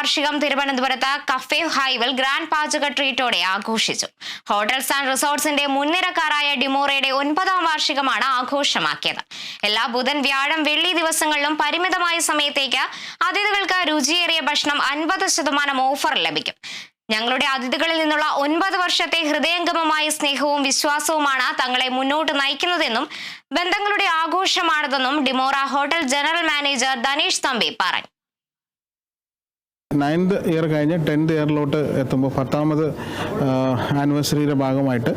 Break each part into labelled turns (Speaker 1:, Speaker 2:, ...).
Speaker 1: വാർഷികം തിരുവനന്തപുരത്ത് cafe ഹൈവിൽ grand പാചക ട്രീറ്റോടെ ആഘോഷിച്ചു. ഹോട്ടൽസ് ആൻഡ് റിസോർട്ട്സിന്റെ മുൻനിരക്കാരായ ഡിമോറയുടെ 9ാം വാർഷികമാണ് ആഘോഷമാക്കിയത്. എല്ലാ ബുധൻ, വ്യാഴം, വെള്ളി ദിവസങ്ങളിലും പരിമിതമായ സമയത്തേക്ക് അതിഥികൾക്ക് രുചിയേറിയ ഭക്ഷണം 50% ഓഫർ ലഭിക്കും. ഞങ്ങളുടെ അതിഥികളിൽ നിന്നുള്ള 9 വർഷത്തെ ഹൃദയംഗമമായ സ്നേഹവും വിശ്വാസവുമാണ് തങ്ങളെ മുന്നോട്ട് നയിക്കുന്നതെന്നും ബന്ധങ്ങളുടെ ആഘോഷമാണിതെന്നും Dimora hotel general manager Dhanesh Thampi പറഞ്ഞു.
Speaker 2: 9th ഇയർ കഴിഞ്ഞ് 10th ഇയറിലോട്ട് എത്തുമ്പോൾ 10ാമത് ആനിവേഴ്സറിയുടെ ഭാഗമായിട്ട്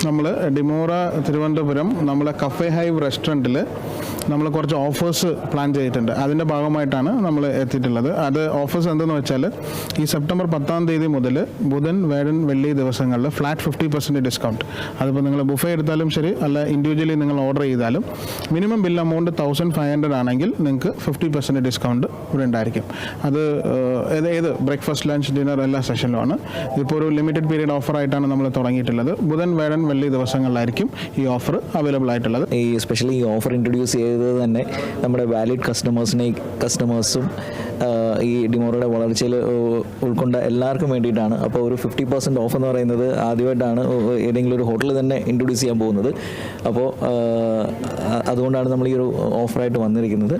Speaker 2: നമ്മൾ ഡിമോറ തിരുവനന്തപുരം നമ്മളെ കഫേ ഹൈവ് റെസ്റ്റോറൻറ്റിൽ നമ്മൾ കുറച്ച് ഓഫേഴ്സ് പ്ലാൻ ചെയ്തിട്ടുണ്ട്. അതിൻ്റെ ഭാഗമായിട്ടാണ് നമ്മൾ എത്തിയിട്ടുള്ളത്. അത് ഓഫേഴ്സ് എന്തെന്ന് വെച്ചാൽ ഈ സെപ്റ്റംബർ 10ാം തീയതി മുതൽ ബുധൻ, വ്യാഴം, വെള്ളി ദിവസങ്ങളിൽ ഫ്ലാറ്റ് 50% ഡിസ്കൗണ്ട്. അതിപ്പോൾ നിങ്ങൾ ബുഫേ എടുത്താലും ശരി, അല്ല ഇൻഡിവിജ്വലി നിങ്ങൾ ഓർഡർ ചെയ്താലും മിനിമം ബിൽ എമൗണ്ട് 1500 ആണെങ്കിൽ നിങ്ങൾക്ക് 50% ഡിസ്കൗണ്ട് ഇവിടെ ഉണ്ടായിരിക്കും. അത് ഏത് ബ്രേക്ക്ഫാസ്റ്റ്, ലഞ്ച്, ഡിന്നർ എല്ലാ സെഷനിലുമാണ്. ഇപ്പോൾ ഒരു ലിമിറ്റഡ് പീരീഡ് ഓഫറായിട്ടാണ് നമ്മൾ തുടങ്ങിയിട്ടുള്ളത്. ബുധൻ, വ്യാഴം, വെള്ളി ദിവസങ്ങളിലായിരിക്കും ഈ ഓഫർ അവൈലബിൾ ആയിട്ടുള്ളത്.
Speaker 3: സ്പെഷ്യലി ഈ ഓഫർ ഇൻട്രൊഡ്യൂസ് ചെയ്തത് തന്നെ നമ്മുടെ വാലിഡ് കസ്റ്റമേഴ്സും ഈ ഡിമോറയുടെ വളർച്ചയിൽ ഉൾക്കൊണ്ട എല്ലാവർക്കും വേണ്ടിയിട്ടാണ്. അപ്പോൾ ഒരു 50% ഓഫ് എന്ന് പറയുന്നത് ആദ്യമായിട്ടാണ് ഏതെങ്കിലും ഒരു ഹോട്ടലിൽ തന്നെ ഇൻട്രൊഡ്യൂസ് ചെയ്യാൻ പോകുന്നത്. അപ്പോൾ അതുകൊണ്ടാണ് നമ്മൾ ഈ ഒരു ഓഫറായിട്ട് വന്നിരിക്കുന്നത്.